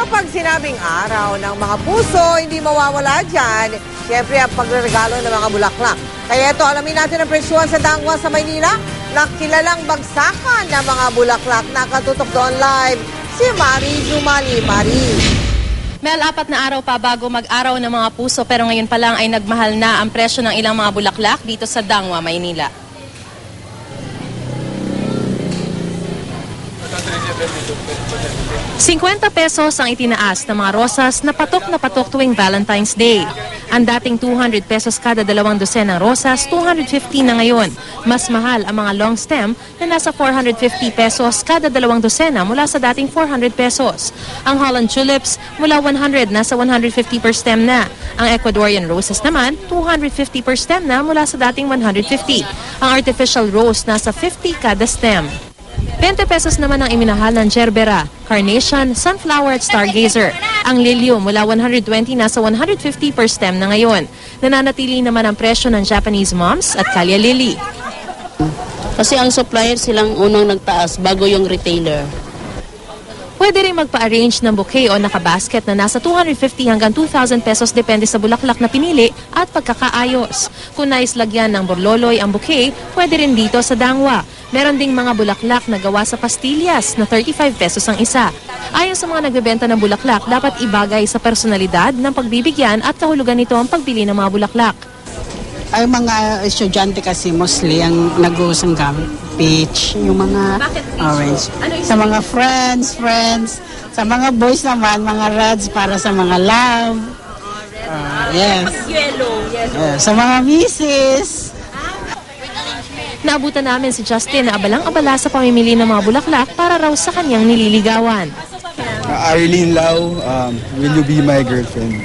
kapag sinabing araw ng mga puso, hindi mawawala dyan, siyempre ang pagregalo ng mga bulaklak. Kaya ito, alamin natin ang presyuhan sa Dangwa sa Maynila na kilalang bagsakan ng mga bulaklak. Nakatutok doon live si Mari Zumali. Mari. Mel, 4 na araw pa bago mag-araw ng mga puso pero ngayon pa lang ay nagmahal na ang presyo ng ilang mga bulaklak dito sa Dangwa, Maynila. ₱50 ang itinaas ng mga rosas na patok tuwing Valentine's Day. Ang dating ₱200 kada 2 dosenang rosas, ₱250 na ngayon. Mas mahal ang mga long stem na nasa ₱450 kada 2 dosena mula sa dating ₱400. Ang Holland tulips mula 100 nasa 150 per stem na. Ang Ecuadorian roses naman, 250 per stem na mula sa dating 150. Ang artificial rose nasa 50 kada stem. ₱20 naman ang iminahal ng gerbera, carnation, sunflower at stargazer. Ang lilyo mula 120 nasa 150 per stem na ngayon. Nananatili naman ang presyo ng Japanese moms at Callia lily. Kasi ang supplier silang unang nagtaas bago yung retailer. Pwede rin magpa-arrange ng bouquet o nakabasket na nasa 250 hanggang ₱2,000 depende sa bulaklak na pinili at pagkakaayos. Kung nais lagyan ng borloloy ang bouquet, pwede rin dito sa Dangwa. Meron ding mga bulaklak na gawa sa pastillas na ₱35 ang isa. Ayon sa mga nagbebenta ng bulaklak, dapat ibagay sa personalidad ng pagbibigyan at kahulugan nito ang pagbili ng mga bulaklak. Ay, mga estudyante kasi mostly ang nag-uusang gamit. Peach, yung mga orange. Sa mga friends. Sa mga boys naman, mga reds para sa mga love. Yes. Sa mga misis. Naabutan namin si Justin na abalang-abala sa pamimili ng mga bulaklak para raw sa kanyang nililigawan. Arlene Lau, will you be my girlfriend?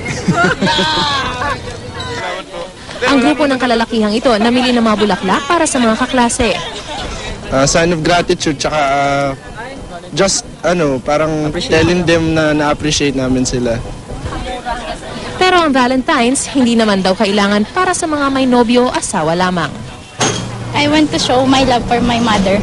Ang grupo ng kalalakihang ito namili ng mga bulaklak para sa mga kaklase. Sign of gratitude, tsaka just parang telling them na na-appreciate namin sila. Pero ang Valentine's, hindi naman daw kailangan para sa mga may nobyo o asawa lamang. I want to show my love for my mother.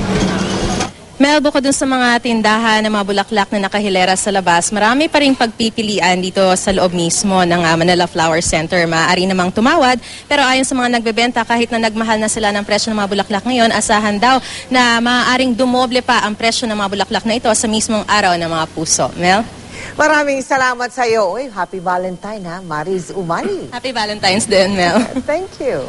Mel, bukod dun sa mga tindahan ng mga bulaklak na nakahilera sa labas, marami pa rin pagpipilian dito sa loob mismo ng Manila Flower Center. Maaari namang tumawad, pero ayon sa mga nagbebenta, kahit na nagmahal na sila ng presyo ng mga bulaklak ngayon, asahan daw na maaaring dumoble pa ang presyo ng mga bulaklak na ito sa mismong araw ng mga puso. Mel? Maraming salamat sa iyo. Happy Valentine, ha? Mariz Umali. Happy Valentine's din, Mel. Thank you.